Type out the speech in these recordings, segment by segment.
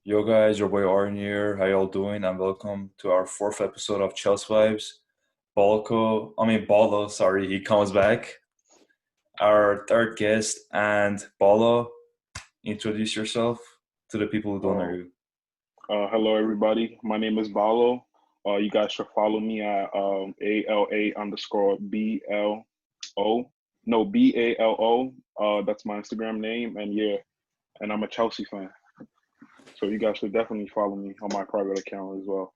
Yo guys, your boy Arn here. How y'all doing? And welcome to our fourth episode of Chelsea Vibes. Balo, sorry, he comes back. Our third guest, and Balo, introduce yourself to the people who don't know Uh, you. Hello, everybody. My name is Balo. You guys should follow me at ALA_BLO. No, BALO. That's my Instagram name. And yeah, and I'm a Chelsea fan. So you guys should definitely follow me on my private account as well.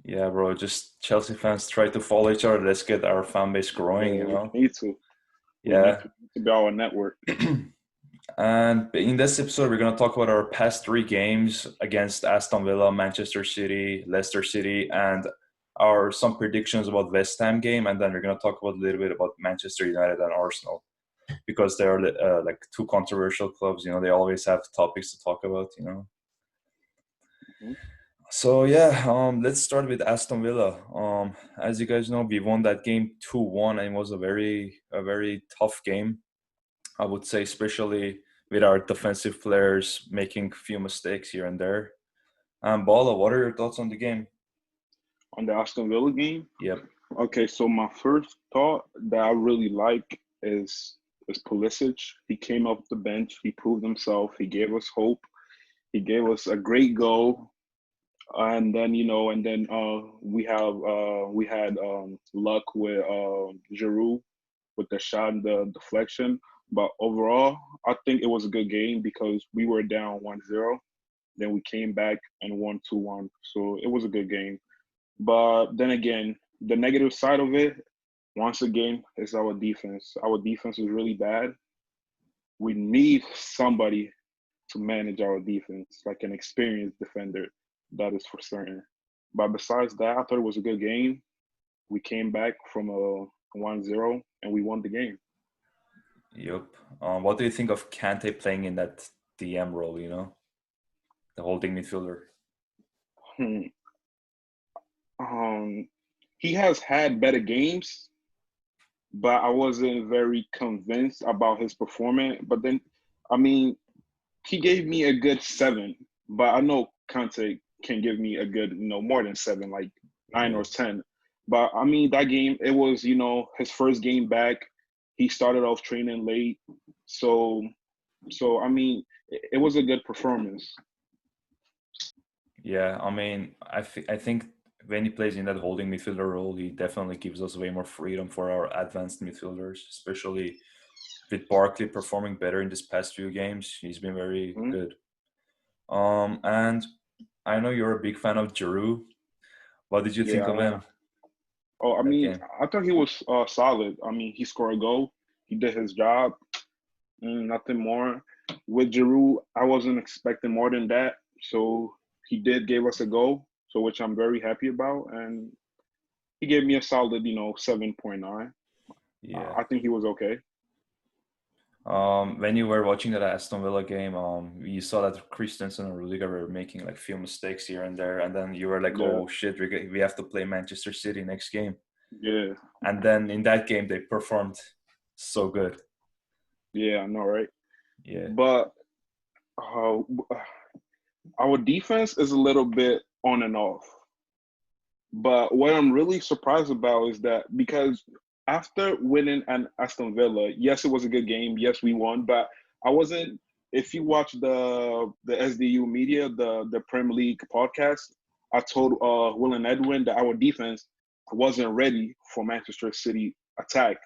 Yeah, bro, just Chelsea fans try to follow each other. Let's get our fan base growing, Yeah, you we know? need to. We Yeah. need to build our network. And in this episode, we're going to talk about our past three games against Aston Villa, Manchester City, Leicester City, and our some predictions about West Ham game. And then we're going to talk about a little bit about Manchester United and Arsenal because they are like two controversial clubs. You know, they always have topics to talk about. You know. Mhm. So yeah, let's start with Aston Villa. As you guys know, we won that game 2-1, and it was a very tough game. I would say, especially with our defensive players making a few mistakes here and there. Bala, what are your thoughts on the game? On the Aston Villa game, Yep. okay, so my first thought that I really like is Pulisic. He came off the bench. He proved himself. He gave us hope. He gave us a great goal, and then we had luck with Giroud with the shot and the deflection. But overall, I think it was a good game because we were down 1-0. Then we came back and won 2-1. So it was a good game. But then again, the negative side of it, once again, is our defense. Our defense is really bad. We need somebody to manage our defense, like an experienced defender. That is for certain. But besides that, I thought it was a good game. We came back from a 1-0 and we won the game. Yep. What do you think of Kante playing in that DM role? You know, the holding midfielder. Hmm. Um, he has had better games, but I wasn't very convinced about his performance. But then, I mean, he gave me a good 7, but I know Conte can give me a good, more than 7, like 9 Yeah. or 10. But I mean, that game, it was, his first game back. He started off training late, so I mean, it was a good performance. Yeah. I think when he plays in that holding midfielder role, he definitely gives us way more freedom for our advanced midfielders, especially with Barkley performing better in this past few games. He's been very Mhm. good. And I know you're a big fan of Giroud. What did you Yeah, think of I am. him Oh, I that mean, game? I thought he was solid. I mean, he scored a goal. He did his job. Nothing more. With Giroud, I wasn't expecting more than that. So he did give us a goal, so which I'm very happy about. And he gave me a solid, 7.9. Yeah. I think he was okay. When you were watching that Aston Villa game, you saw that Christensen and Rudiger were making like few mistakes here and there, and then you were like, Yeah, "Oh shit, we have to play Manchester City next game." yeah, And then in that game, they performed so good. yeah, I know, right? Yeah, But uh, our defense is a little bit on and off. But what I'm really surprised about is that because after winning an Aston Villa, yes, it was a good game. Yes, we won, but I wasn't. If you watch the SDU media, the Premier League podcast, I told Will and Edwin that our defense wasn't ready for Manchester City attack.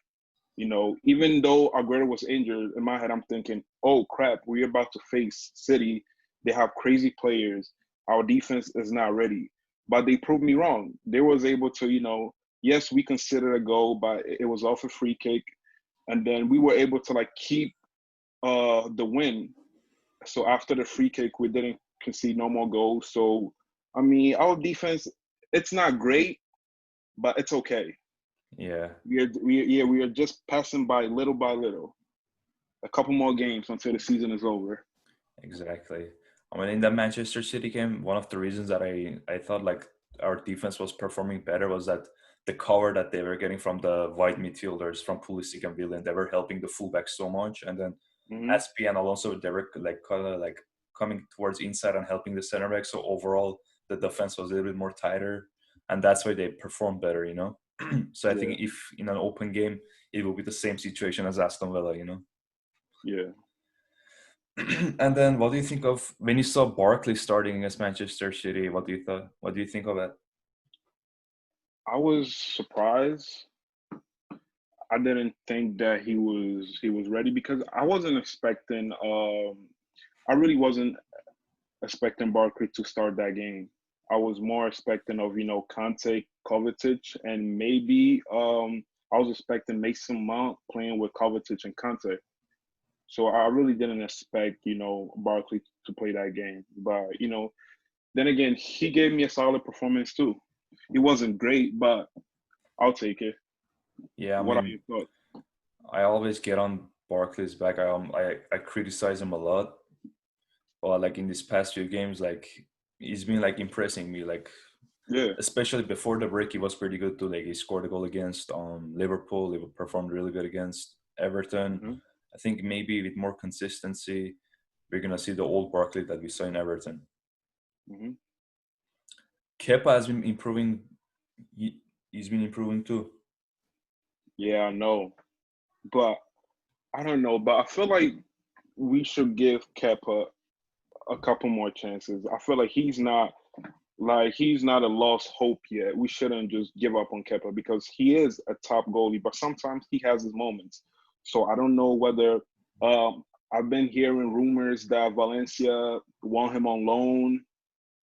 Even though Aguero was injured, in my head I'm thinking, oh crap, we're about to face City. They have crazy players. Our defense is not ready. But they proved me wrong. They was able to, yes, we considered a goal, but it was off a free kick. And then we were able to like keep the win. So after the free kick, we didn't concede no more goals. So I mean, our defense, it's not great, but it's okay. yeah, We are just passing by little. A couple more games until the season is over. exactly. In the Manchester City game, one of the reasons that I thought like our defense was performing better was that the cover that they were getting from the wide midfielders from Pulisic and Willian, they were helping the fullbacks so much, and then Hmm. SP and Alonso, they were like kind of like coming towards inside and helping the center back. So overall, the defense was a little bit more tighter, and that's why they performed better. So I Yeah, think if in an open game, it will be the same situation as Aston Villa. yeah. And then, what do you think of when you saw Barkley starting against Manchester City? What do you thought? What do you think of it? I was surprised. I didn't think that he was ready because I wasn't expecting. I really wasn't expecting Barkley to start that game. I was more expecting of Kante, Kovacic, and maybe I was expecting Mason Mount playing with Kovacic and Kante. So I really didn't expect Barkley to play that game. But then again, he gave me a solid performance too. He wasn't great, but I'll take it. Yeah, I What are mean, your thoughts? I always get on Barkley's back. I criticize him a lot, but like in these past few games, like he's been like impressing me. Like Yeah. especially before the break, he was pretty good too. Like he scored a goal against Liverpool. He performed really good against Everton. Hmm. I think maybe with more consistency, we're gonna see the old Barkley that we saw in Everton. Hmm. Kepa has been improving. He's been improving too. Yeah, I know, but I don't know. But I feel like we should give Kepa a couple more chances. I feel like he's not a lost hope yet. We shouldn't just give up on Kepa because he is a top goalie, but sometimes he has his moments. So I don't know whether I've been hearing rumors that Valencia want him on loan.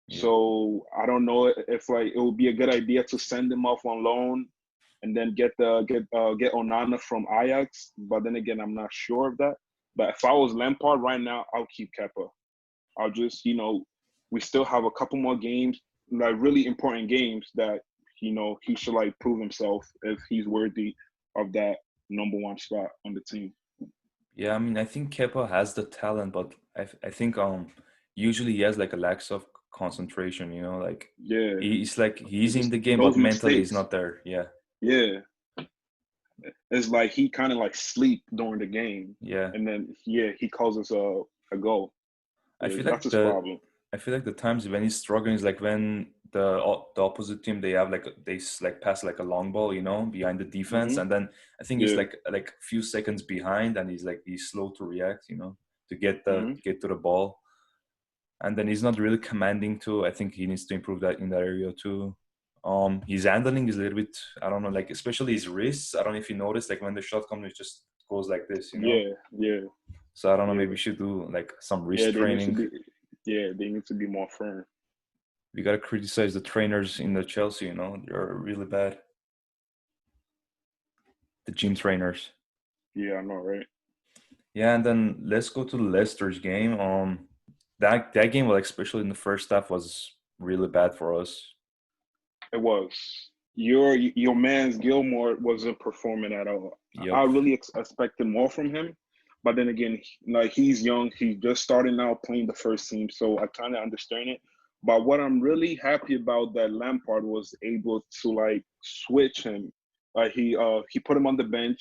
Yeah. So I don't know if like it would be a good idea to send him off on loan and then get Onana from Ajax. But then again, I'm not sure of that. But if I was Lampard right now, I'll keep Kepa. I'll just, we still have a couple more games, like really important games that, he should like prove himself if he's worthy of that number one spot on the team. Yeah, I mean, I think Kepa has the talent, but I think usually he has like a lack of concentration. Like Yeah. he's like he's It's in just the game, those but mentally he's mistakes. not there. Yeah, Yeah. It's like he kind of like sleep during the game. yeah. And then, yeah, he causes a goal. I Yeah, feel that's like his problem. the times when he's struggling is like when the opposite team they have like like pass like a long ball, behind the defense, Hmm. and then I think he's Yeah. like a few seconds behind, and he's slow to react, to get Hmm. to the ball, and then he's not really commanding too. I think he needs to improve that in that area too. His handling is a little bit, I don't know, like especially his wrists. I don't know if you noticed, like when the shot comes, it just goes like this. Yeah. Yeah. So I don't know, maybe Yeah. we should do like some Yeah. wrist They need to training. be. Yeah, they need to be more firm. We gotta criticize the trainers in the Chelsea. They're really bad. The gym trainers. Yeah, I know, right? Yeah, and then let's go to the Leicester's game. That game, well, especially in the first half, was really bad for us. It was. Your man's Gilmore wasn't performing at all. I Yep. really expected more from him, but then again, like he's young, he's just starting out playing the first team, so I kind of understand it. But what I'm really happy about that Lampard was able to like switch him. He put him on the bench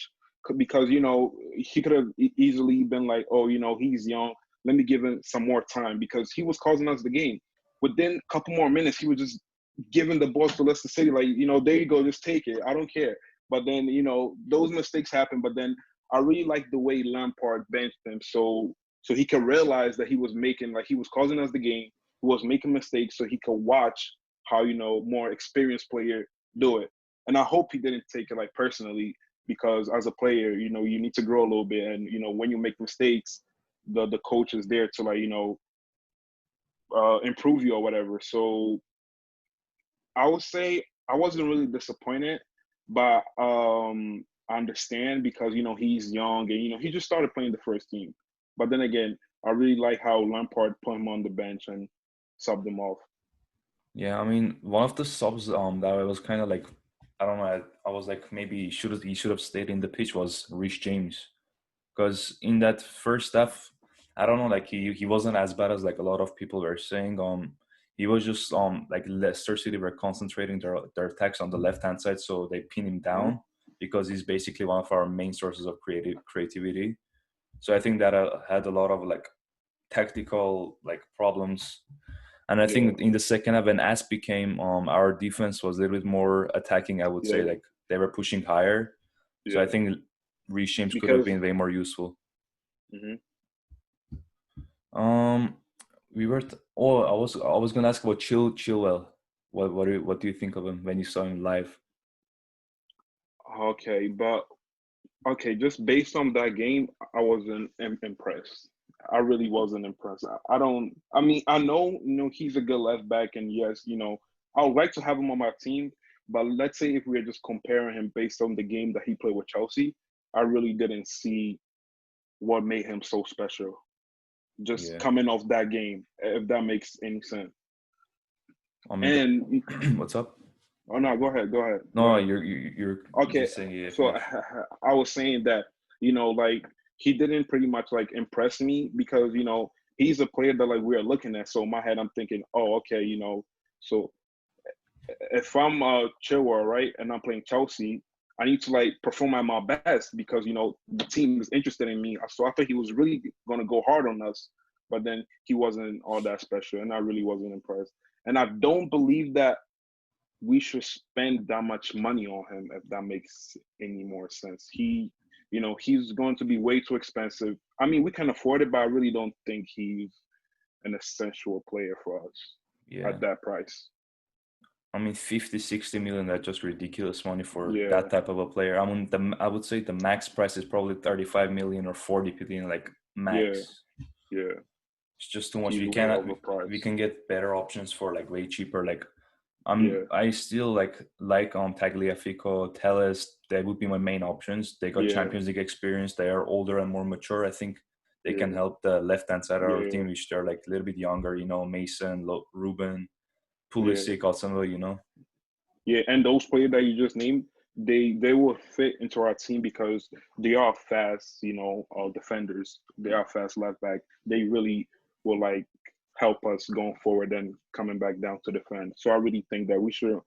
because he could have easily been like, oh, he's young. Let me give him some more time because he was causing us the game. Within a couple more minutes, he was just giving the balls to Leicester City, like, there you go, just take it. I don't care. But then, those mistakes happen. But then I really like the way Lampard benched him, so he could realize that he was causing us the game. He was making mistakes, so he could watch how more experienced player do it. And I hope he didn't take it like personally because as a player, you need to grow a little bit, and when you make mistakes, the coach is there to like improve you or whatever. So I would say I wasn't really disappointed, but I understand because he's young and he just started playing the first team. But then again, I really like how Lampard put him on the bench and subbed him off. Yeah, I mean, one of the subs that I was kind of like, I don't know, I was like maybe he should have stayed in the pitch was Reece James, because in that first half, I don't know, like he wasn't as bad as like a lot of people were saying. He was just like Leicester City were concentrating their attacks on the left hand side, so they pin him Hmm. down because he's basically one of our main sources of creativity. So I think that had a lot of like tactical like problems. And I Yeah, think in the second half, when As became our defense was a little bit more attacking. I would say yeah, like they were pushing higher. So I yeah. think Reece James could have Because been way more useful. mhm. Um, we were. I was gonna ask about Chilwell. What do you think of him when you saw him live? Okay, but okay, just based on that game, I wasn't impressed. I really wasn't impressed. I don't. I mean, I know he's a good left back, and yes, I would like to have him on my team. But let's say if we are just comparing him based on the game that he played with Chelsea, I really didn't see what made him so special. Just Yeah, coming off that game, if that makes any sense. I mean the. And What's up? oh no, go No, ahead. you're Okay, just saying yeah. so Finish. I was saying that like he didn't pretty much like impress me because he's a player that like we're looking at. So in my head, I'm thinking, oh, okay, so if I'm Chilwell, right, and I'm playing Chelsea, I need to like perform at my best because the team is interested in me. So I thought he was really gonna go hard on us, but then he wasn't all that special, and I really wasn't impressed. And I don't believe that we should spend that much money on him if that makes any more sense. He's going to be way too expensive. I mean, we can afford it, but I really don't think he's an essential player for us Yeah. at that price. I mean, 50, 60 million, that's just ridiculous money for Yeah, that type of a player. I mean, I would say the max price is probably 35 million or 40 million, like yeah, max. yeah. It's just too much. He's We way cannot, we overpriced. can get better options for like way cheaper. Like, Yeah, I still like Tagliafico, Telles. They would be my main options. They got yeah, Champions League experience. They are older and more mature. I think they can yeah, help the left hand side of our yeah, team, which they're like a little bit younger. Mason, Ruben, yeah. Pulisic, also. Yeah, and those players that you just named, they will fit into our team because they are fast, defenders. They are fast left back. They really will like help us going forward and coming back down to defend. So I really think that we should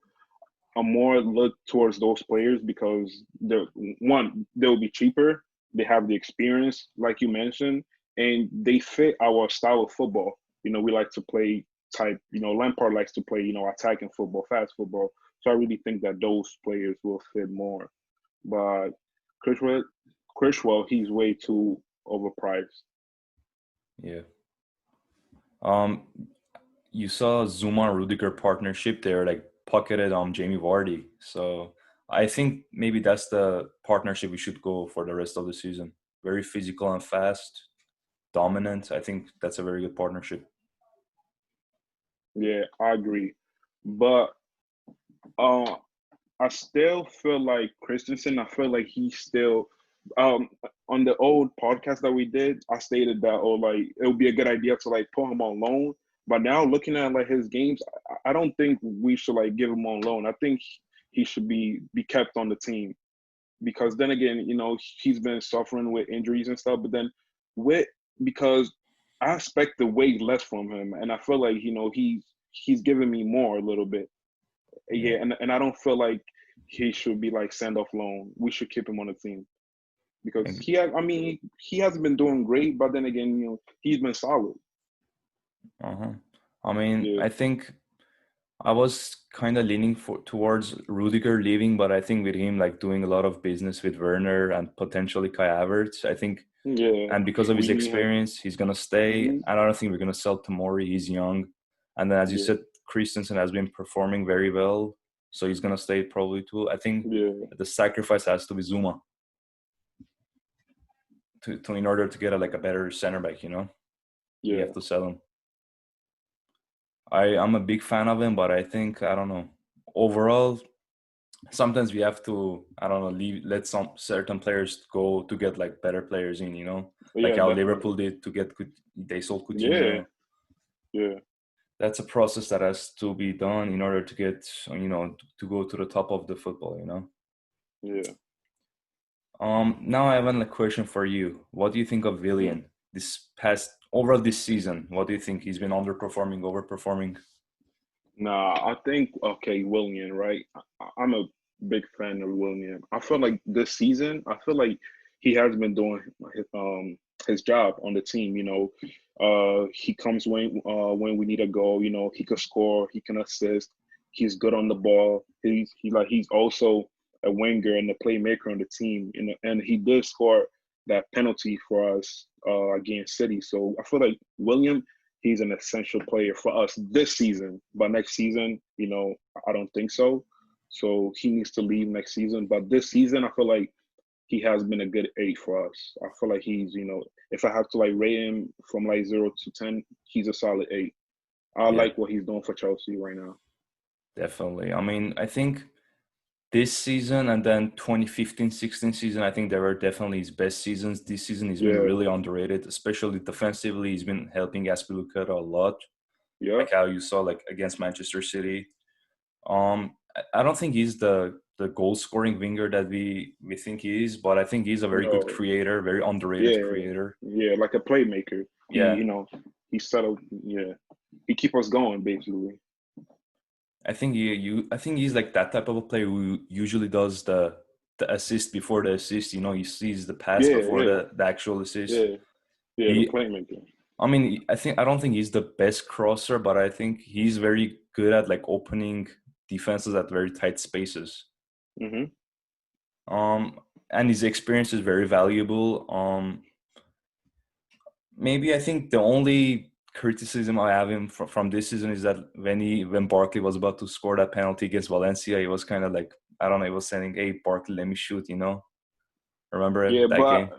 more look towards those players because they'll be cheaper. They have the experience, like you mentioned, and they fit our style of football. We like to play type. Lampard likes to play, attacking football, fast football. So I really think that those players will fit more. But Criswell, Criswell, he's way too overpriced. Yeah. Um, you saw Zuma Rudiger partnership. They're like pocketed on Jamie Vardy. So I think maybe that's the partnership we should go for the rest of the season. Very physical and fast, dominant. I think that's a very good partnership. Yeah, I agree. But uh, I still feel like Christensen. I feel like he's still um on the old podcast that we did. I stated that like it would be a good idea to like put him on loan. But now looking at like his games, I don't think we should like give him on loan. I think he should be kept on the team because then again, he's been suffering with injuries and stuff. But then with because I expect the way less from him, and I feel like he's giving me more a little bit. Yeah. Yeah, and I don't feel like he should be like send off loan. We should keep him on the team because And, I mean, he hasn't been doing great, but then again, he's been solid. uh-huh. I mean, Yeah, I think I was kind of leaning towards Rudiger leaving, but I think with him like doing a lot of business with Werner and potentially Kai Havertz, I think, yeah. and because of his We need him. experience, he's gonna stay. Hmm. I don't think we're gonna sell Tomori. He's young, and then as you Yeah, said, Christensen has been performing very well, so he's gonna stay probably too. I think yeah, the sacrifice has to be Zuma to in order to get like a better center back. We yeah, have to sell him. I'm a big fan of him, but I think I don't know. Overall, sometimes we have to I don't know let some certain players go to get like better players in. Like yeah. how Definitely. Liverpool did to get they sold Yeah, Coutinho. yeah, That's a process that has to be done in order to get to go to the top of the football. yeah. Now I have a question for you. What do you think of Mm. Willian this past overall this season? What do you think? He's been underperforming, overperforming? Nah, I think okay, William, right? I'm a big fan of William. I feel like this season, I feel like he has been doing his job on the team. He comes when we need a goal. You know, he can score, he can assist. He's good on the ball. He's also a winger and a playmaker on the team. And he did score that penalty for us against City. So I feel like William, he's an essential player for us this season. But next season, you know, I don't think so. So he needs to leave next season. But this season, I feel like he has been a good 8 for us. I feel like he's, you know, if I have to like rate him from like 0 to 10, he's a solid 8. I Yeah, like what he's doing for Chelsea right now. definitely. I mean, I think this season and then 2015-16 season, I think they were definitely his best seasons. This season he's been Yeah, really underrated, especially defensively. He's been helping Aspilicueta a lot, yeah. like how you saw like against Manchester City. I don't think he's the goal scoring winger that we think he is, but I think he's a very good No, creator, very underrated yeah, creator. yeah, like a playmaker. Yeah, You know, he settled. Yeah, he keep us going basically. I think he's like that type of a player who usually does the assist before the assist. You know, he sees the pass Yeah, before yeah, the actual assist. yeah, yeah. The He playmaker. I mean, I don't think he's the best crosser, but I think he's very good at like opening defenses at very tight spaces. Hmm. Um, and his experience is very valuable. Maybe I think the only criticism I have him from this season is that when Barkley was about to score that penalty against Valencia, he was kind of like, I don't know, he was saying, "Hey Barkley, let me shoot," you know. Remember Yeah, that but game?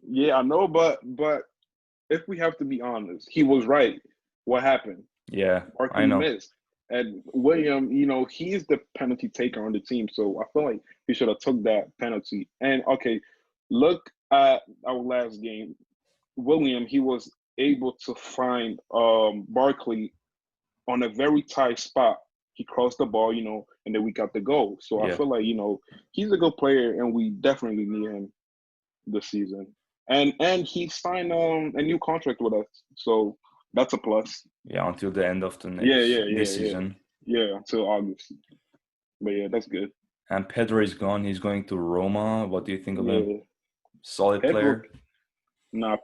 yeah, I know, but if we have to be honest, he was right. What happened? Yeah, I Barkley know. missed. And William, you know, he's the penalty taker on the team. So I feel like he should have took that penalty. And okay, look at our last game. William, he was able to find Barkley on a very tight spot. He crossed the ball, you know, and then we got the goal. So I Yeah, feel like, you know, he's a good player and we definitely need him this season. And he signed a new contract with us. So that's a plus. yeah, until the end of Yeah, yeah, yeah, this yeah. season. Yeah, until August. But yeah, that's good. And Pedro is gone. He's going to Roma. What do you think of him? Yeah. Solid Pedro, player.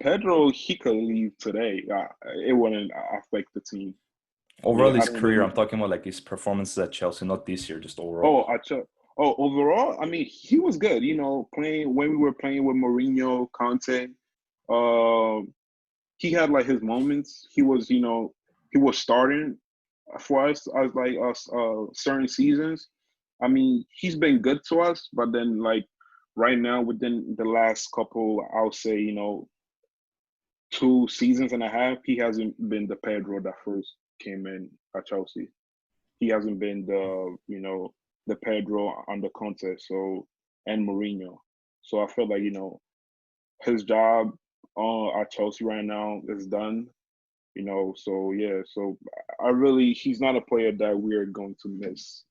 Pedro, he could leave today. It wouldn't affect the team. Overall, Yeah, I his don't career. really. I'm talking about like his performances at Chelsea, not this year, just overall. Oh, overall, I mean, he was good. You know, playing when we were playing with Mourinho, Conte. Um, he had like his moments. He was, you know, he was starting for us as like us certain seasons. I mean, he's been good to us, but then like right now within the last couple, I'll say, you know, 2 seasons and a half, he hasn't been the Pedro that first came in at Chelsea. He hasn't been the, you know, the Pedro under Conte, so and Mourinho. So I feel like, you know, his job at Chelsea right now is done. You know, so yeah, so he's not a player that we're going to miss.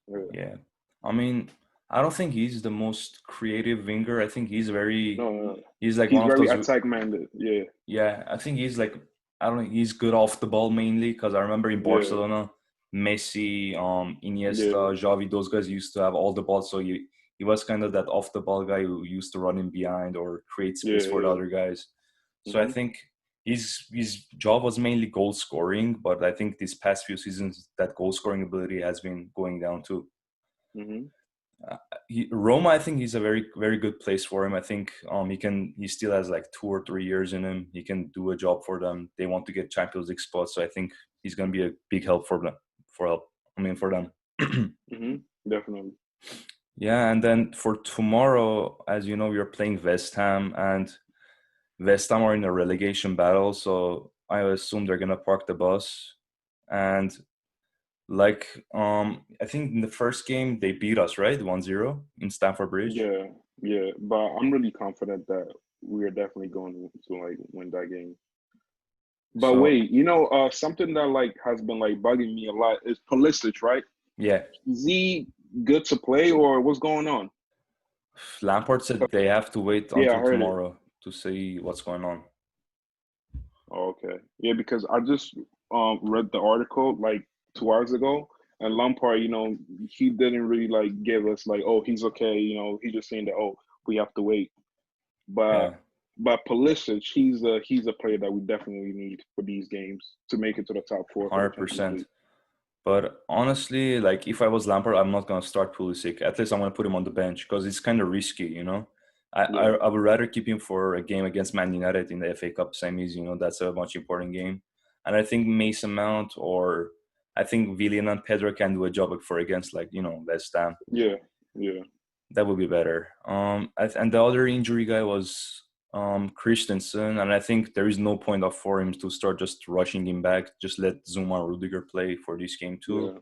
Yeah. Yeah. I mean, I don't think he's the most creative winger. I think No, no, he's like he's one of very those. attack minded. Yeah, Yeah, I think he's like, I don't know, he's good off the ball mainly because I remember in yeah, Barcelona, Messi, yeah, Iniesta, Xavi, those guys used to have all the ball. So he was kind of that off the ball guy who used to run in behind or create space yeah, for the yeah. other guys. So I Hmm. think his job was mainly goal scoring, but I think these past few seasons that goal scoring ability has been going down too. Hmm. Uh, Roma, I think he's a very good place for him. I think he still has like 2 or 3 years in him. He can do a job for them. They want to get Champions League spots, so I think he's gonna be a big help for them. For help, I mean for them. Hmm. Definitely. Yeah, and then for tomorrow, as you know, we are playing West Ham, and West Ham are in a relegation battle. So I assume they're gonna park the bus, and like I think in the first game they beat us, right, 1-0 in Stamford Bridge. Yeah, yeah. But I'm really confident that we are definitely going to like win that game. But So wait, you know, something that like has been like bugging me a lot is Pulisic, right? yeah, Is he good to play or what's going on? Lampard said they have to wait Yeah, I until heard it. tomorrow to see what's going on. Oh, okay. Yeah, because I just read the article like 2 hours ago, and Lampard, you know, he didn't really like give us like, oh, he's okay. You know, he's just saying that, oh, we have to wait. But Yeah. but Pulisic, he's a player that we definitely need for these games to make it to the top four for the Champions 100%. League. But honestly, like if I was Lampard, I'm not gonna start Pulisic. At least I'm gonna put him on the bench because it's kind of risky, you know. Yeah, I would rather keep him for a game against Man United in the FA Cup semis. You know, that's a much important game. And I think Mason Mount or I think Villian and Pedro can do a job for against like West Ham. yeah, yeah. That would be better. And the other injury guy was Christensen, and I think there is no point of for him to start just rushing him back. Just let Zuma and Rudiger play for this game too. Yeah.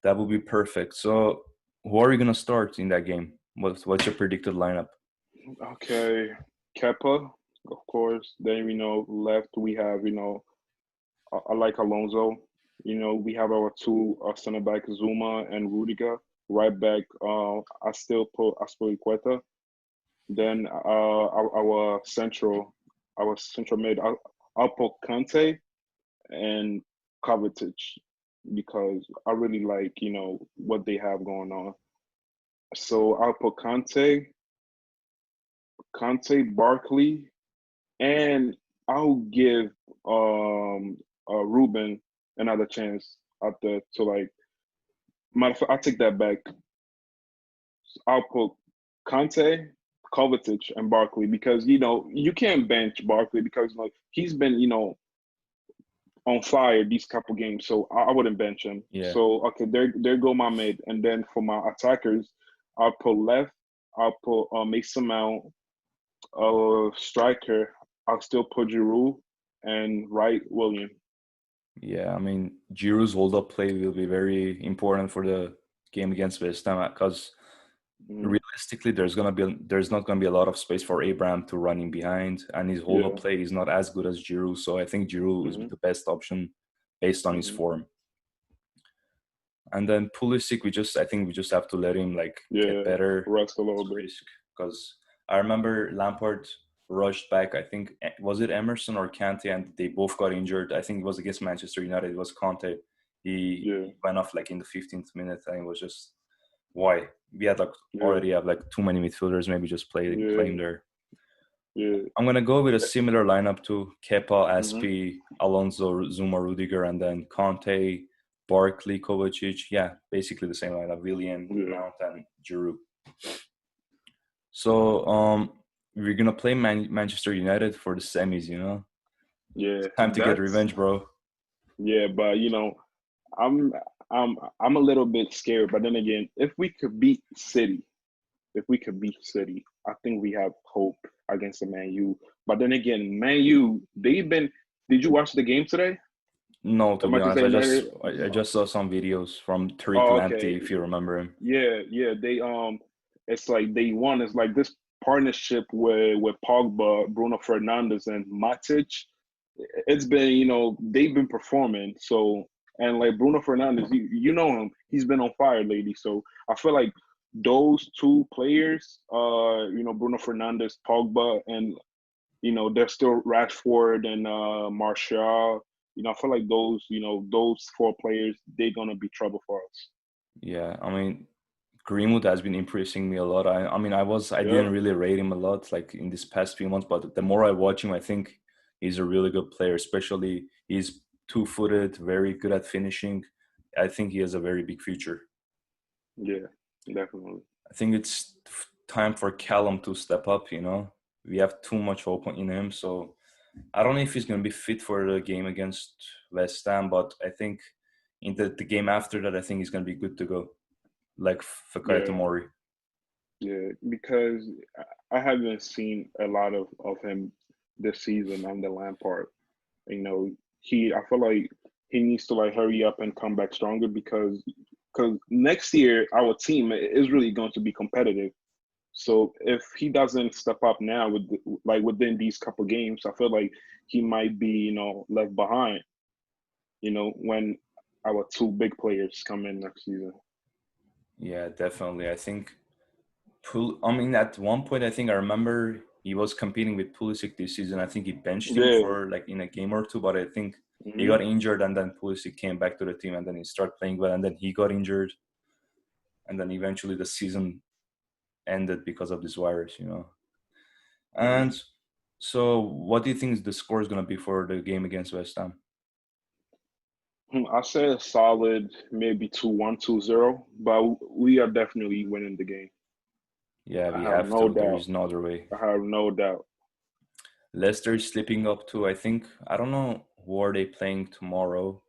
That would be perfect. So, who are you gonna start in that game? What's your predicted lineup? Okay. Kepa, of course. Then left we have I like Alonso. We have our two center back Zuma and Rudiger. Right back, I still put Aspilicueta. Then our central mid, I'll put Kante and Kovacic because I really like what they have going on. So I'll put Barkley, and I'll give Ruben another chance out there to like. I'll take that back. I'll put Conte, Kovacic, and Barkley because you can't bench Barkley because like he's been on fire these couple games, so I wouldn't bench him. Yeah, So okay, there go my mid, and then for my attackers, I'll put left. I'll put Mason Mount, striker. I'll still put Giroud, and right William. yeah. I mean, Giroud's hold-up play will be very important for the game against West Ham because Mm-hmm. realistically, there's not gonna be a lot of space for Abraham to run in behind, and his hold-up Yeah. play is not as good as Giroud. So I think Giroud is Mm-hmm. the best option based on his Mm-hmm. form. And then Pulisic, I think we just have to let him like get Yeah. better. Rest a little It's a bit. risk because I remember Lampard rushed back. I think was it Emerson or Kante, and they both got injured. I think it was against Manchester United. It was Conte. Yeah. He went off like in the 15th minute, and it was just why we had like Yeah. already have like too many midfielders. Maybe just play him Yeah. there. Yeah. I'm gonna go with a similar lineup to Kepa, Mm-hmm. Aspi, Alonso, Zuma, Rudiger, and then Conte, Barkley, Kovacic. Yeah, basically the same lineup. Willian, Yeah. Mount, and Giroud. So we're gonna play Manchester United for the semis. Yeah. Time to get That's revenge, bro. yeah, but I'm I'm a little bit scared. But then again, if we could beat City, I think we have hope against the Man U. But then again, Man U, they've been. Did you watch the game today? No, The to be honest, Manchester United. I just saw some videos from Tariq Oh, Lamptey, okay. if you remember him. Yeah, yeah. It's like they won. It's like this partnership with Pogba, Bruno Fernandes, and Matic. It's been, they've been performing. So, and like Bruno Fernandes, you know him. He's been on fire lately. So I feel like those two players, Bruno Fernandes, Pogba, and there's still Rashford and Martial. I feel like those four players, they're gonna be trouble for us. Yeah, I mean, Greenwood has been impressing me a lot. I Yeah, didn't really rate him a lot like in this past few months, but the more I watch him, I think he's a really good player. Especially he's two-footed, very good at finishing. I think he has a very big future. yeah, definitely. I think it's time for Callum to step up. We have too much hope in him, so I don't know if he's going to be fit for the game against West Ham, but I think in the game after that, I think he's going to be good to go, like Fikayo Yeah, Tomori. yeah, because I haven't seen a lot of him this season on the Lampard. You know, I feel like he needs to like hurry up and come back stronger because next year our team is really going to be competitive. So if he doesn't step up now like within these couple games, I feel like he might be left behind. When our two big players come in next season. Yeah, definitely. I think, at one point, I think I remember he was competing with Pulisic this season. I think he benched him Yeah. for like in a game or two, but I think he Hmm. got injured and then Pulisic came back to the team and then he started playing well and then he got injured and then eventually the season ended because of this virus. Hmm. And So, what do you think the score is going to be for the game against West Ham? I say a solid maybe 2-1, 2-0, but we are definitely winning the game. Yeah, I we have have no to. There doubt. is no other way. I have no doubt. Leicester is slipping up too. I think. I don't know who are they playing tomorrow.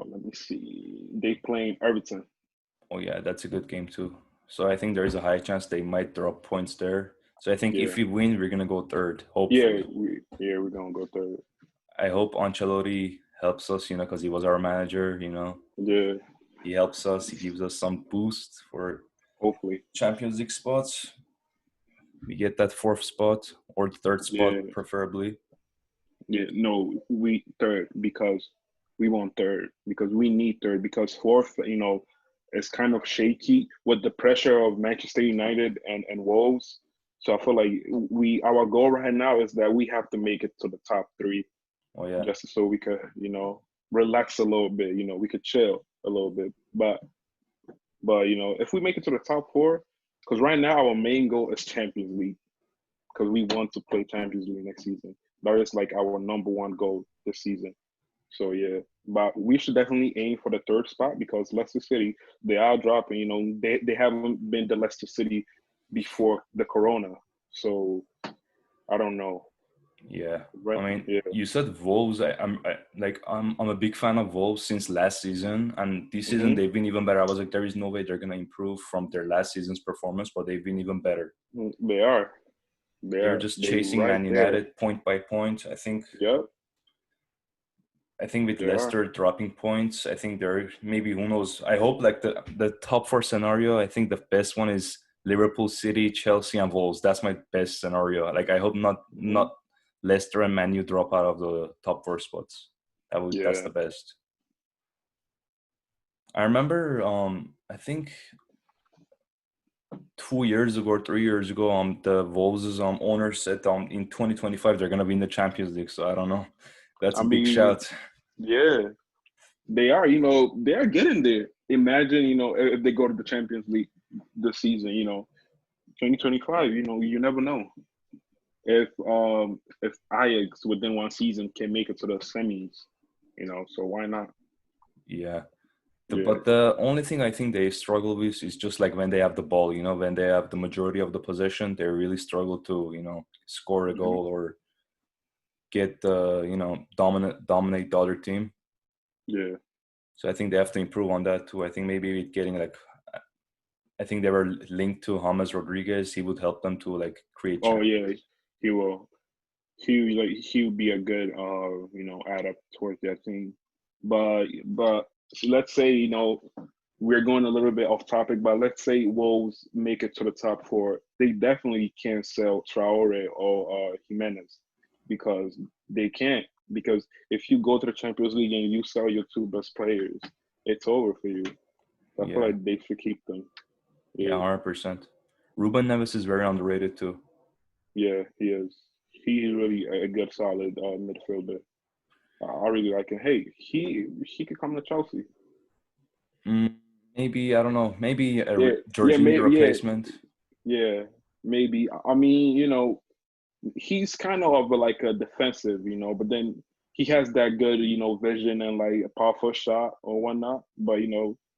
Let me see. They playing Everton. Oh yeah, that's a good game too. So I think there is a high chance they might drop points there. So I think Yeah, if we win, we're gonna go third. yeah, Hopefully, we're gonna go third. I hope Ancelotti helps us. Because he was our manager. Yeah, He helps us. He gives us some boost for hopefully. Champions League spots. We get that fourth spot or third Yeah, spot, preferably. yeah. No, we third because we want third because we need third because fourth, is kind of shaky with the pressure of Manchester United and Wolves. So I feel like our goal right now is that we have to make it to the top three Oh yeah, just so we could, relax a little bit. We could chill a little bit. But if we make it to the top four, because right now our main goal is Champions League because we want to play Champions League next season. That is like our number one goal this season. So yeah, but we should definitely aim for the third spot because Leicester City, they are dropping. They haven't been the Leicester City before the Corona. So I don't know. yeah. Right? I mean, Yeah. you said Wolves. I'm a big fan of Wolves since last season, and this season hmm they've been even better. I was like, there is no way they're gonna improve from their last season's performance, but they've been even better. They are. They They're are. just They chasing right Man there. United point by point. I think. Yep. I think with They are. Leicester dropping points, I think they're maybe who knows. I hope like the top four scenario. I think the best one is Liverpool, City, Chelsea, and Wolves. That's my best scenario. Like I hope not hmm not Leicester and Man U drop out of the top four spots. That's Yeah. the best. I remember I think 2 years ago or 3 years ago the Wolves owner said in 2025 they're gonna be in the Champions League. So I don't know. That's I a big mean, shout. yeah. They are, they are getting there. Imagine, if they go to the Champions League this season, 2025, you never know. If Ajax within one season can make it to the semis, so why not? Yeah. Yeah. But the only thing I think they struggle with is just like when they have the ball, when they have the majority of the possession, they really struggle to, score a hmm goal or get the, dominate the other team. Yeah. So I think they have to improve on that too. I think maybe getting I think they were linked to James Rodriguez. He would help them to like create Oh chance. yeah, he will. He'll be a good add up towards that team. But let's say we're going a little bit off topic, but let's say Wolves make it to the top four. They definitely can't sell Traore or Jimenez because they can't. Because if you go to the Champions League and you sell your two best players, it's over for you. I feel Yeah. like they should keep them. Yeah, Yeah, 100%. Ruben Neves is very underrated too. yeah, he is. He's really a good, solid midfielder. I really like him. Hey, he could come to Chelsea. Mm, maybe, I don't know, maybe a Yeah, yeah, Jorginho maybe, yeah, replacement. yeah, maybe. I mean, he's kind of like a defensive, but then he has that good, vision and like a powerful shot or whatnot. But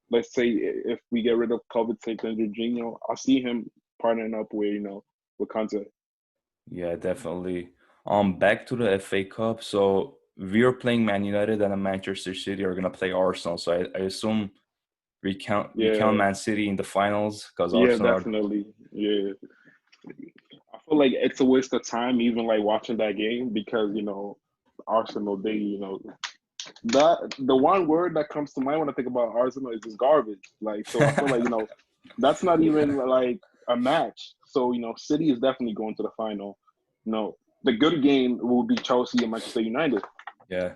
let's say if we get rid of Kovacic and Jorginho, I see him partnering up with with Conte. Yeah, definitely. Back to the FA Cup. So we are playing Man United and Manchester City are gonna play Arsenal. So I assume we count Yeah, Man City in the finals because yeah, Arsenal are. definitely. Yeah, I feel like it's a waste of time even like watching that game because Arsenal they the one word that comes to mind when I think about Arsenal is just garbage. Like so I feel like that's not even like a match. So City is definitely going to the final. The good game will be Chelsea and Manchester United. Yeah,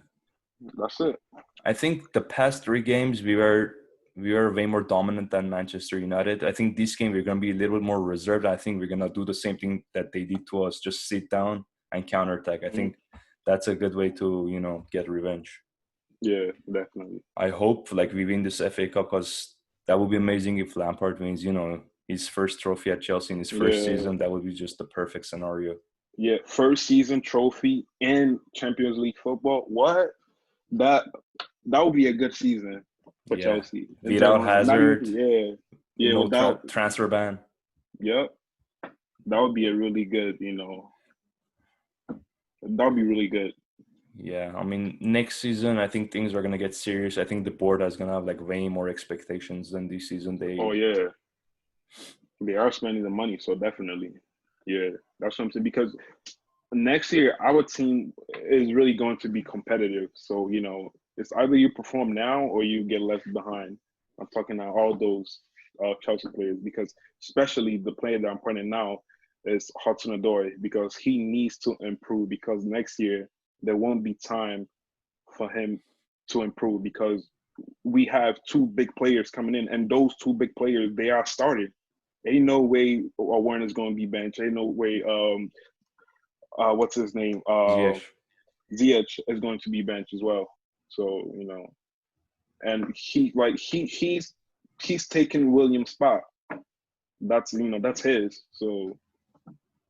That's it. I think the past three games we were way more dominant than Manchester United. I think this game we're gonna be a little bit more reserved. I think we're gonna do the same thing that they did to us, just sit down and counterattack. I Mhm. think that's a good way to get revenge. Yeah, definitely. I hope like we win this FA Cup because that would be amazing if Lampard wins. His first trophy at Chelsea in his first Yeah, season. That would be just the perfect scenario. Yeah, first season trophy in Champions League football. What? That that would be a good season for Yeah, Chelsea in without general. Not even Hazard, yeah, no without transfer ban. yep. That would be a really good, that would be really good. Yeah, I mean, next season, I think things are gonna get serious. I think the board is gonna have like way more expectations than this season. Oh yeah, they are spending the money, so definitely. Yeah, that's what I'm saying. Because next year our team is really going to be competitive. So, it's either you perform now or you get left behind. I'm talking about all those Chelsea players because especially the player that I'm pointing now is Hudson Odoi because he needs to improve because next year there won't be time for him to improve because we have two big players coming in and those two big players they are started. Ain't no way Warner's going to be benched. Ain't no way what's his name? Ziyech. Ziyech is going to be benched as well. So, and he's taking William's spot. That's his. So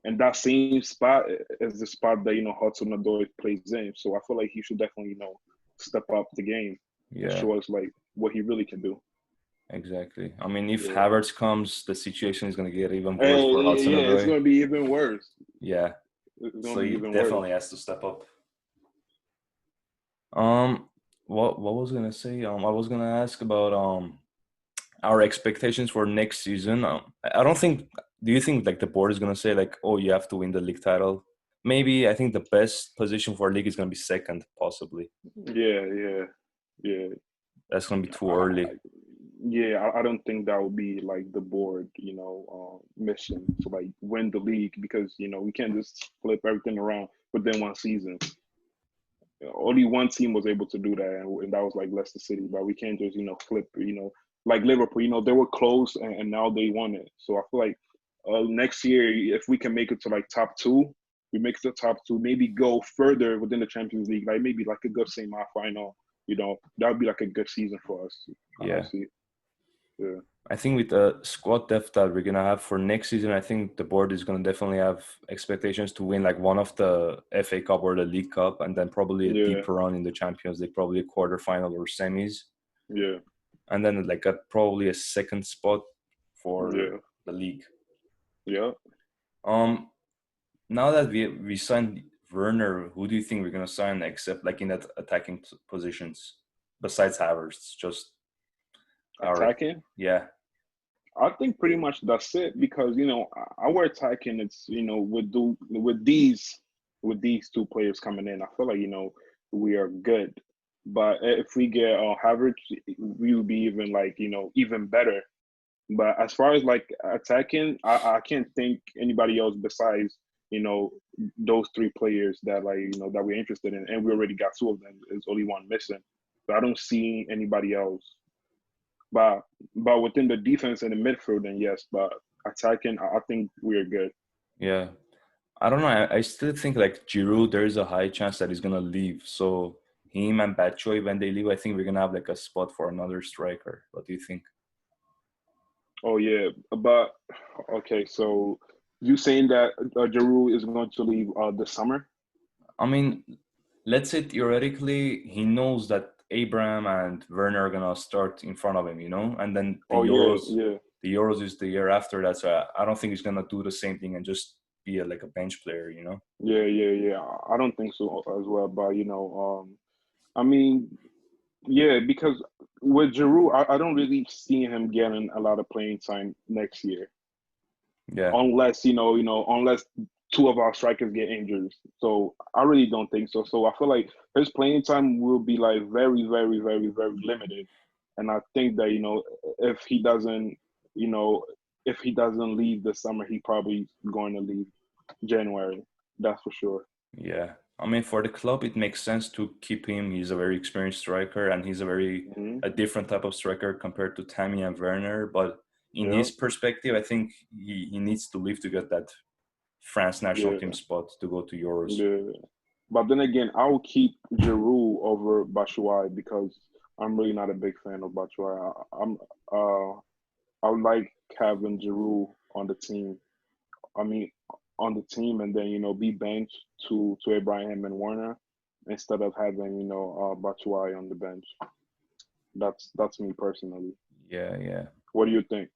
and that same spot is the spot that Hudson Odoi plays in. So I feel like he should definitely step up the game and Yeah, show us like what he really can do. exactly. I mean, if Yeah. Havertz comes, the situation is gonna get even worse Hey, for yeah, Hudson yeah, it's Odoi. gonna be even worse. Yeah, It's so gonna be he even worse. definitely has to step up. Um, what was I gonna say? I was gonna ask about our expectations for next season. I don't think. Do you think like the board is gonna say like, oh, you have to win the league title? Maybe I think the best position for league is gonna be second, possibly. Yeah, yeah, yeah. That's gonna be too I, early. yeah, I don't think that would be like the board, mission to like win the league because we can't just flip everything around within one season. Only one team was able to do that, and that was like Leicester City. But we can't just flip. Like Liverpool. They were close, and now they won it. So I feel like next year, if we can make it to like top two, we make it to top two. Maybe go further within the Champions League, like maybe like a good semi-final. That would be like a good season for us. I Yeah. see. Yeah. I think with the squad depth that we're gonna have for next season, I think the board is gonna definitely have expectations to win like one of the FA Cup or the League Cup, and then probably a Yeah. deeper run in the Champions League, probably a quarterfinal or semis, Yeah. and then like probably a second spot for Yeah. the league. Yeah. Um, Now that we signed Werner, who do you think we're gonna sign except like in that attacking positions besides Havertz? Just our Attacking. yeah, I think pretty much that's it because our attacking it's with these two players coming in, I feel like we are good. But if we get Havertz, we will be even like even better. But as far as like attacking, I can't think anybody else besides you know those three players that like that we're interested in, and we already got two of them. There's only one missing, so I don't see anybody else. But but within the defense and the midfield, then yes. But attacking, I think we're good. yeah. I don't know. I still think like Giroud, there is a high chance that he's gonna leave. So him and Batshuayi, when they leave, I think we're gonna have like a spot for another striker. What do you think? Oh yeah, but okay. So you saying that Giroud is going to leave this summer? I mean, let's say theoretically he knows that Abraham and Werner are gonna start in front of him, and then Oh yeah, yeah, the Euros is the year after that. So I don't think he's gonna do the same thing and just be like a bench player. yeah, yeah, yeah. I don't think so as well. But I mean, yeah, because with Giroud, I don't really see him getting a lot of playing time next year, Yeah, unless unless two of our strikers get injured. So I really don't think so. So I feel like his playing time will be like very, very, very, very limited. And I think that if he doesn't, you know, if he doesn't leave this summer, he probably going to leave January. That's for sure. yeah. I mean, for the club, it makes sense to keep him. He's a very experienced striker, and he's Hmm. a different type of striker compared to Tammy and Werner. But in Yeah, his perspective, I think he needs to leave to get that France national team yeah, spot to go to Euros. yeah. But then again, I will keep Giroud over Batshuayi because I'm really not a big fan of Batshuayi. Uh I would like having Giroud on the team. I mean, on the team and then be benched to Abraham and Warner instead of having Batshuayi on the bench. That's me personally. Yeah, yeah. What do you think?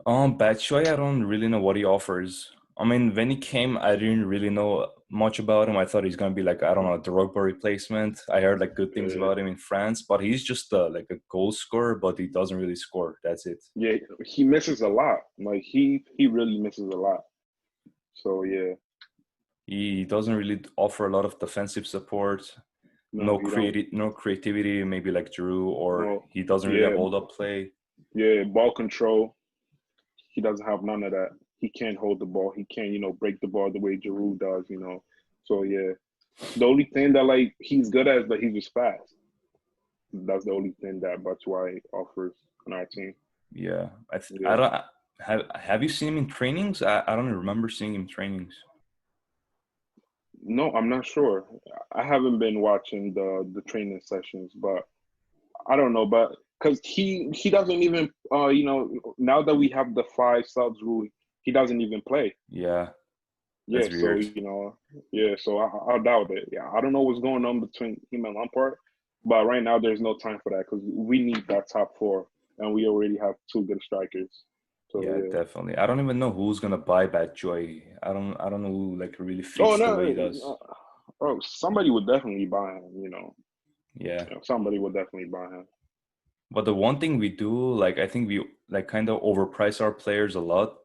Batshuayi, I don't really know what he offers. I mean, when he came, I didn't really know much about him. I thought he's gonna be like, I don't know, a Drogba replacement. I heard like good things Uh, about him in France, but he's just like a goal scorer, but he doesn't really score. That's it. yeah, he misses a lot. Like he really misses a lot. So yeah, He doesn't really offer a lot of defensive support. no, he don't. No creativity, maybe like Drew, or No, he doesn't really have yeah, hold up play. yeah, ball control. He doesn't have none of that. He can't hold the ball. He can't, break the ball the way Giroud does. So yeah, the only thing that like he's good at is that he's just fast. That's the only thing that Batshuayi offers on our team. Yeah, I Yeah. don't have you seen him in trainings? I don't remember seeing him in trainings. No, I'm not sure. I haven't been watching the training sessions, but I don't know. But because he doesn't even now that we have the 5 subs rule, he doesn't even play. Yeah, Yeah, that's so weird. yeah, so I doubt it. Yeah, I don't know what's going on between him and Lampard, but right now there's no time for that because we need that top four, and we already have 2 good strikers. So Yeah, yeah. definitely. I don't even know who's gonna buy Batshuayi. I don't know who like really Oh fits the way he does. no, somebody would definitely buy him. Yeah. Somebody would definitely buy him. But the one thing we do, like I think we like kind of overprice our players a lot.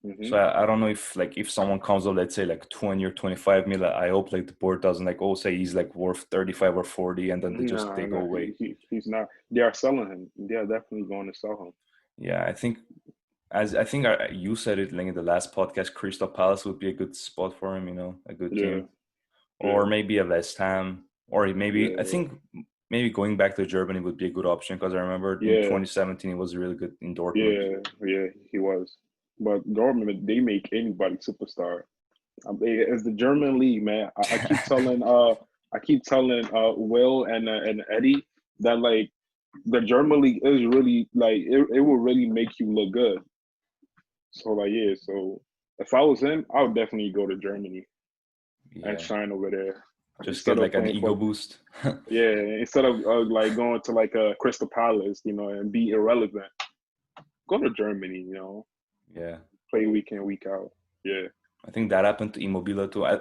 Hmm. So I don't know if someone comes up, let's say like 20 or 25 mil, I hope like the board doesn't like, oh, say he's like worth 35 or 40 and then they No, go no, away. he's not. They are selling him. They are definitely going to sell him. Yeah, I think as I think you said it like in the last podcast, Crystal Palace would be a good spot for him, a good Yeah, team. Or yeah, maybe a West Ham, or maybe I yeah, think maybe going back to Germany would be a good option because I remember in yeah, 2017 he was really good in Dortmund. yeah, yeah. He was, but Dortmund they make anybody superstar. It's the German league, man. I keep telling Will and Eddie that like the German league is really like it will really make you look good. So like yeah, so if I was him, I would definitely go to Germany and Yeah, shine over there just get instead of like an playing ego for boost. yeah, instead of like going to like a Crystal Palace, and be irrelevant. Go to Germany, Yeah, play week in week out. Yeah, I think that happened to Immobile too. I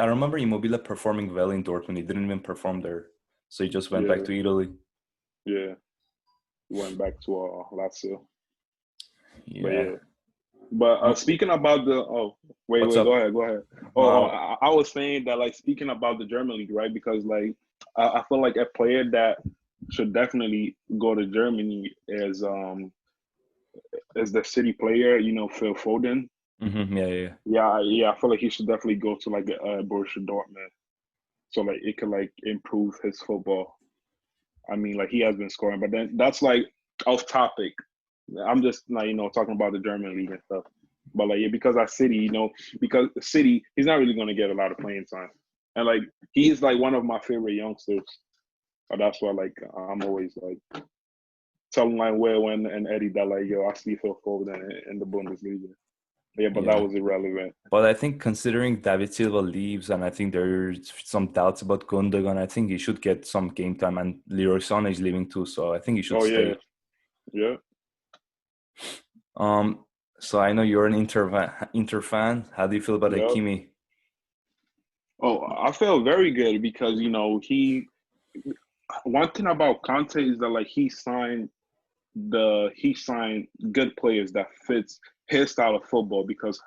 remember Immobile performing well in Dortmund. He didn't even perform there, so he just went back yeah, to Italy. yeah. Went back to Lazio, but Yeah. yeah. But Um, speaking about the what's go up? ahead, go ahead. No, I was saying that like speaking about the German league, right? Because like I feel like a player that should definitely go to Germany is the City player, Phil Foden. yeah, yeah. Yeah, yeah, I feel like he should definitely go to like Borussia Dortmund, so like it could like improve his football. I mean, like he has been scoring, but then that's like off topic. I'm just like talking about the German league and stuff. But like yeah, because our City, because City, he's not really going to get a lot of playing time, and like he's like one of my favorite youngsters. But that's why like I'm always like telling like Will and Eddie that like yo, I see Phil Foden in the Bundesliga. Yeah, but that Yeah. was irrelevant. But I think considering David Silva leaves, and I think there's some doubts about Gundogan, I think he should get some game time. And Leroy Sané is leaving too, so I think he should Oh yeah, stay. yeah. Um, so I know you're an Inter fan. How do you feel about Yep. Hakimi? Oh, I felt very good because he. One thing about Conte is that like he signed good players that fits his style of football because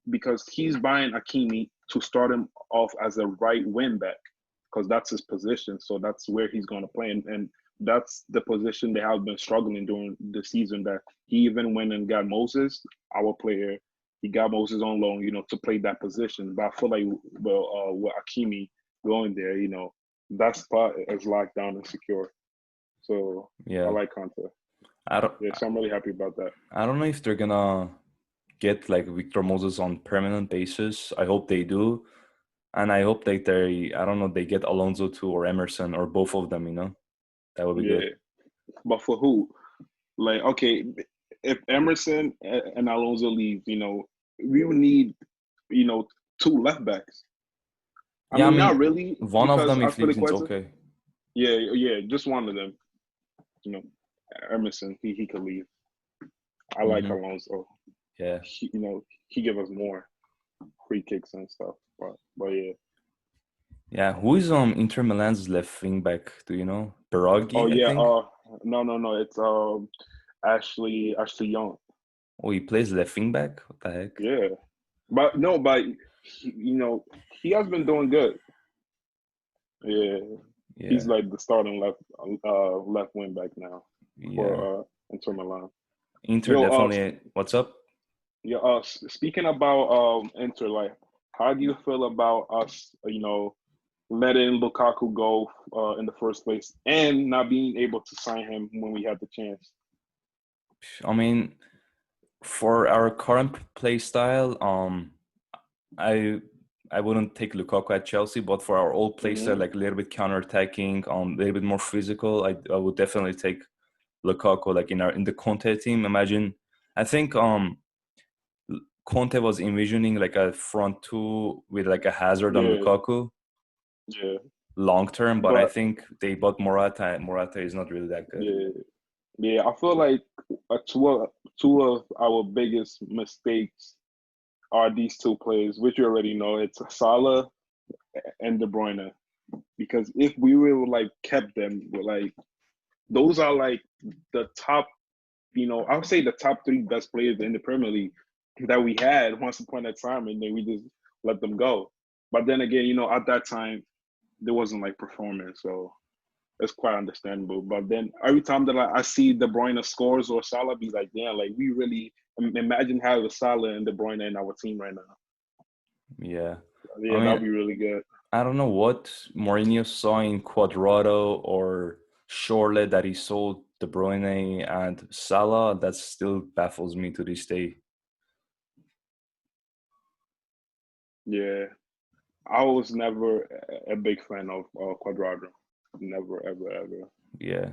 because he's buying Hakimi to start him off as a right wing back because that's his position. So that's where he's going to play, and that's the position they have been struggling during the season. That he even went and got Moses, our player. He got Moses on loan, to play that position. But I feel like, well, with Hakimi going there, that spot is locked down and secure. So I Yeah, like Conte. I don't, Yeah, so I'm really happy about that. I don't know if they're gonna get like Victor Moses on permanent basis. I hope they do, and I hope that I don't know, they get Alonso too or Emerson or both of them. That would be good. Yeah, but for who? Like, okay, if Emerson and Alonso leave, we would need, two left backs. I Yeah, I mean, not mean, really, one of because them if leaves, it's Aspilicueta. okay. Yeah, yeah, just one of them. You know, Emerson, he could leave. I like Hmm. Alonso. Yeah. He give us more free kicks and stuff. But yeah. Yeah. Who is Inter Milan's left wing back? Do you know? Oh Biraghi, I yeah. think. No. It's Ashley Young. Oh, he plays left wing back. What the heck? Yeah. But no, but he has been doing good. Yeah, he's Yeah. like the starting left wing back now Yeah. for Inter Milan. Inter Yo, definitely. What's up? yeah. Speaking about Inter, like, how do you feel about us? Letting Lukaku go in the first place and not being able to sign him when we had the chance. I mean, for our current play style, I I wouldn't take Lukaku at Chelsea, but for our old play style, Hmm. like a little bit counter-attacking, a little bit more physical, I would definitely take Lukaku like in the Conte team. Imagine, I think Conte was envisioning like a front two with like a Hazard on Yeah, Lukaku yeah, long term, but I but think they bought Morata, and Morata is not really that good. yeah, yeah. I feel like two of our biggest mistakes are these two players, which you already know. It's Salah and De Bruyne. Because if we were like kept them, like those are like the top, I would say the top three best players in the Premier League that we had once upon a time, and then we just let them go. But then again, at that time there wasn't like performance, so it's quite understandable. But then every time that I see De Bruyne scores or Salah, be like, damn, like we really imagine having Salah and De Bruyne in our team right now. Yeah, I Yeah, that'd mean, be really good. I don't know what Mourinho saw in Quadrado or Shorley that he sold De Bruyne and Salah. That still baffles me to this day. Yeah, I was never a big fan of Quadrado. Never, ever, ever. Yeah.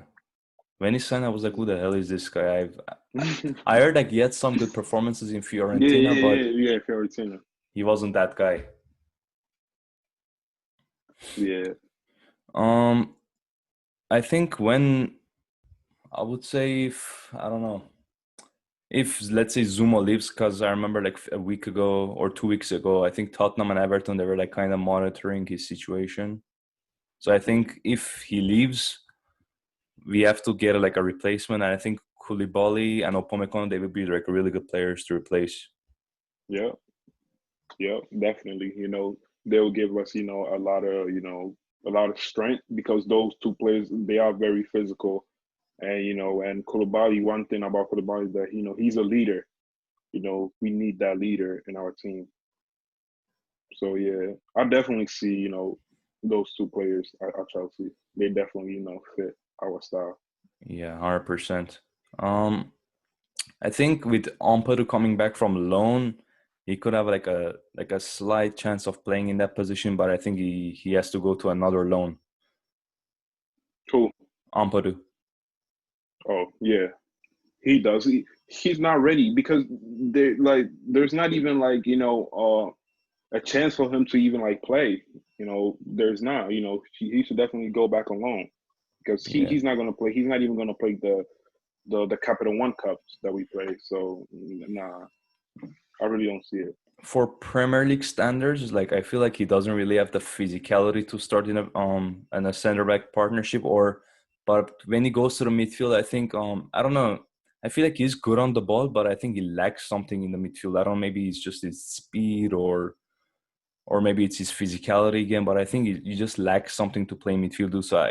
When he signed, I was like, Mm. who the hell is this guy? I heard like he had some good performances in Yeah, Fiorentina, yeah, but yeah, yeah. Fiorentina. he wasn't that guy. Yeah, Um, I think when I would say if I don't know if let's say Zuma leaves, because I remember like a week ago or 2 weeks ago, I think Tottenham and Everton they were like kind of monitoring his situation. So I think if he leaves, we have to get like a replacement. And I think Koulibaly and Upamecano they would be like really good players to replace. yeah, yeah. Definitely. They'll give us, a lot of strength because those two players they are very physical, and Koulibaly. One thing about Koulibaly is that he's a leader. We need that leader in our team. So yeah, I definitely see those two players at Chelsea. They definitely fit our style. Yeah, 100%. Um, I think with Ampadu coming back from loan, he could have like a slight chance of playing in that position, but I think he has to go to another loan. Cool. Ampadu. Oh yeah, he does. He's not ready because there's not even like a chance for him to even like play. There's not. He should definitely go back alone because Yeah. he's not gonna play. He's not even gonna play the Capital One Cups that we play. So nah, I really don't see it. For Premier League standards, like I feel like he doesn't really have the physicality to start in a center back partnership but when he goes to the midfield, I think I don't know. I feel like he's good on the ball, but I think he lacks something in the midfield. I don't know, maybe it's just his speed or maybe it's his physicality again, but I think he just lacks something to play midfield. So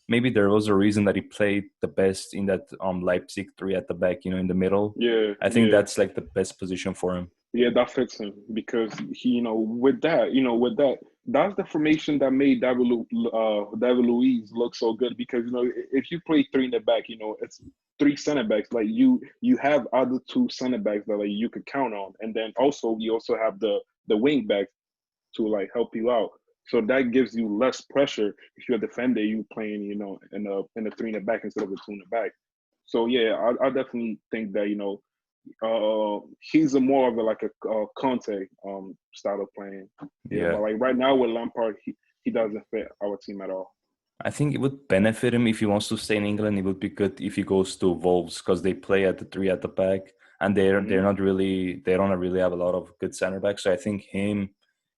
maybe there was a reason that he played the best in that Leipzig three at the back, in the middle. Yeah, I think yeah. that's like the best position for him. Yeah, that fits him because he, that's the formation that made David Luiz look so good. Because if you play three in the back, it's three center backs. Like you have other two center backs that like you could count on, and then also you also have the wing backs to like help you out. So that gives you less pressure if you're a defender. You playing, in a three in the back instead of a two in the back. So yeah, I definitely think that He's a more of a like a Conte style of playing. Yeah, Yeah. but like right now with Lampard, he doesn't fit our team at all. I think it would benefit him if he wants to stay in England. It would be good if he goes to Wolves because they play at the three at the back, and they're Hmm. not really they don't really have a lot of good center backs. So I think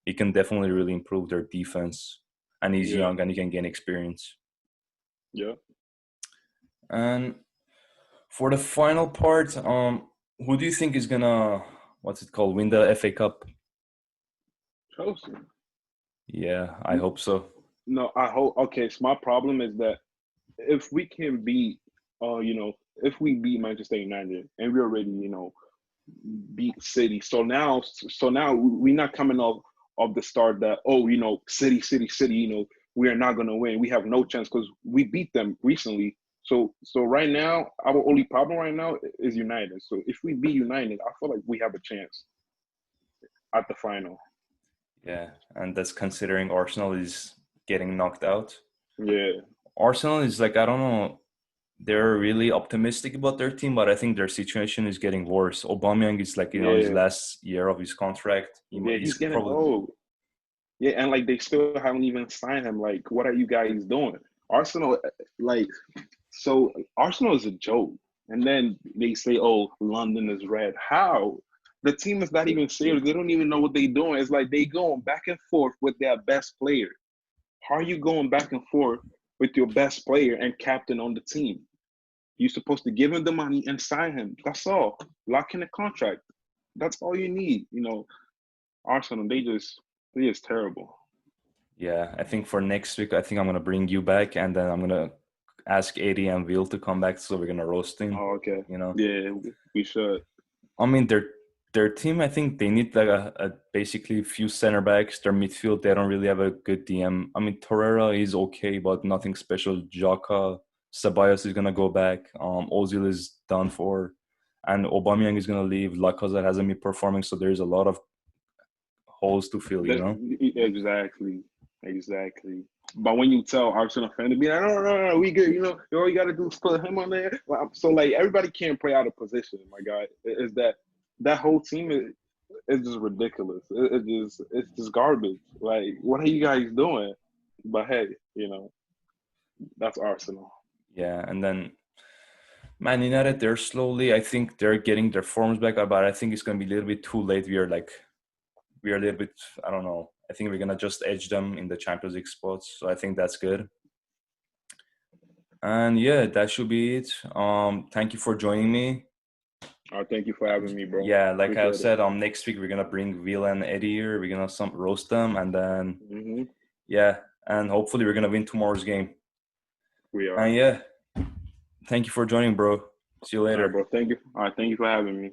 he can definitely really improve their defense, and he's Yeah, young and he can gain experience. yeah. And for the final part, who do you think is gonna what's it called win the FA Cup? Chelsea. Yeah, I hope so. No, I hope. Okay, so my problem is that if we can beat, if we beat Manchester United and we already, beat City, so now we're not coming off of the start that City, we are not gonna win. We have no chance because we beat them recently. So right now, our only problem right now is United. So if we beat United, I feel like we have a chance at the final. Yeah, and that's considering Arsenal is getting knocked out. Yeah, Arsenal is like I don't know. They're really optimistic about their team, but I think their situation is getting worse. Aubameyang is like his yeah, last year of his contract. yeah. He's He's getting probably old. Yeah, and like they still haven't even signed him. Like, what are you guys doing? Arsenal, like, so Arsenal is a joke. And then they say, "Oh, London is red." How? The team is not even serious. They don't even know what they're doing. It's like they going back and forth with their best player. How are you going back and forth with your best player and captain on the team? You're supposed to give him the money and sign him. That's all. Lock in a contract. That's all you need. Arsenal, they just terrible. yeah. I think for next week, I think I'm gonna bring you back, and then I'm gonna ask AD and Will to come back, so we're gonna roast him. Oh, okay. You know, Yeah, we should. I mean their team. I think they need like a basically few center backs. Their midfield, they don't really have a good DM. I mean Torreira is okay, but nothing special. Jaka, Ceballos is gonna go back. Ozil is done for, and Aubameyang is gonna leave. Lacazette hasn't been performing, so there's a lot of holes to fill. You know. Exactly, exactly. But when you tell Arsenal fan to be like, no, no, no, we good. All you got to do is put him on there. So like everybody can't play out of position. My God, is that whole team is just ridiculous. It's just garbage. Like, what are you guys doing? But hey, that's Arsenal. Yeah, and then Man United, they're slowly. I think they're getting their forms back, but I think it's gonna be a little bit too late. We are a little bit. I don't know. I think we're gonna just edge them in the Champions League spots. So I think that's good. And yeah, that should be it. Thank you for joining me. Thank you for having me, bro. Yeah, like I Appreciate it. said, next week we're gonna bring Will and Eddie here. We're gonna some roast them, and then Hmm. yeah, and hopefully we're gonna win tomorrow's game. We are. And yeah, thank you for joining, bro. See you All right, later. bro. Thank you. All right, thank you for having me.